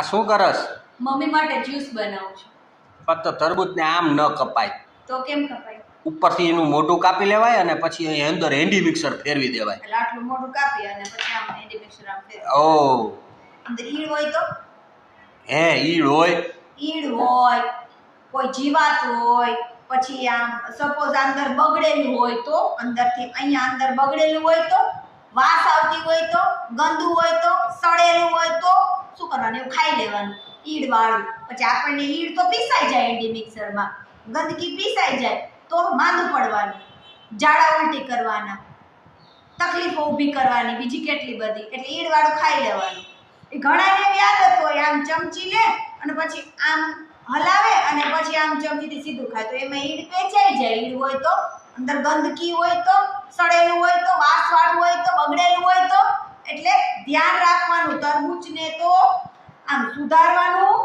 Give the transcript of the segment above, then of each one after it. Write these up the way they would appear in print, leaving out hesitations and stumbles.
આ શું કરસ? મમ્મી માટે જ્યુસ બનાવું છું. પણ તો તરબૂચને આમ ન કપાય, તો કેમ કપાય? ઉપરથી એનું મોઢું કાપી લેવાય અને પછી અહીં અંદર હેન્ડી મિક્સર ફેરવી દેવાય. એટલે આટલું મોટું કાપી અને પછી આમ હેન્ડી મિક્સર આમ ફેરવી. ઓ અંદર ઈડ હોય તો? હે ઈડ હોય? ઈડ હોય, કોઈ જીવાત હોય, પછી આમ સપોઝ અંદર બગડેલું હોય તો, અંદરથી અહીંયા અંદર બગડેલું હોય તો, વાસ આવતી હોય તો, ગંદુ હોય તો, સડેલું હોય તો શું કરવાનું? એવું ખાઈ લેવાનું ઈડ વાળું. પછી આપણને ઈડ તો પીસાઈ જાય હેન્ડી મિક્સરમાં, ગંદકી પીસાઈ જાય તો માંદું પડવાનું, ઝાડા ઉલટી કરવાના, તકલીફો ઊભી કરવાની બીજી કેટલી બધી. એટલે ઈડ વાળું ખાઈ લેવાનું. એ ઘણાને એવી આદત હોય આમ ચમચી લે અને પછી આમ હલાવે અને પછી આમ ચમચીથી સીધું ખાય, તો એમાં ઈડ પેચાઈ જાય. ઈડ હોય તો, અંદર ગંદકી હોય તો, સડેલું હોય તો, વાસવાળું હોય તો, બગડેલું હોય તો. એટલે ધ્યાન રાખવાનું. તરબૂચને તો આમ સુધારવાનું,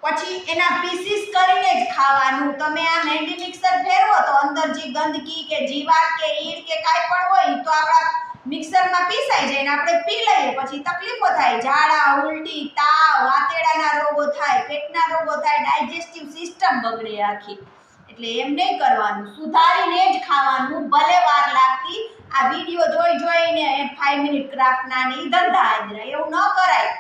પછી એના પીસીસ કરીને જ ખાવાનું. તમે આમ હેન્ડી મિક્સર ફેરવો તો અંદર જે ગંદકી કે જીવાત કે ઈડ કે કાંઈ પણ હોય તો આપણા મિક્સરમાં પીસાઈ જાય ને આપણે પી લઈએ. પછી તકલીફો થાય, ઝાડા ઉલટી, તાવ, આંતરડાના રોગો થાય, પેટના રોગો થાય, ડાયજેસ્ટિવ સિસ્ટમ બગડે આખી. એટલે એમ નહીં કરવાનું, સુધારીને જ ખાવાનું, ભલે વાર લાગતી. આ વિડીયો જોઈને 5 મિનિટ ક્રાફ્ટના ને ઈ ધંધા આદરા એવું ન કરાય.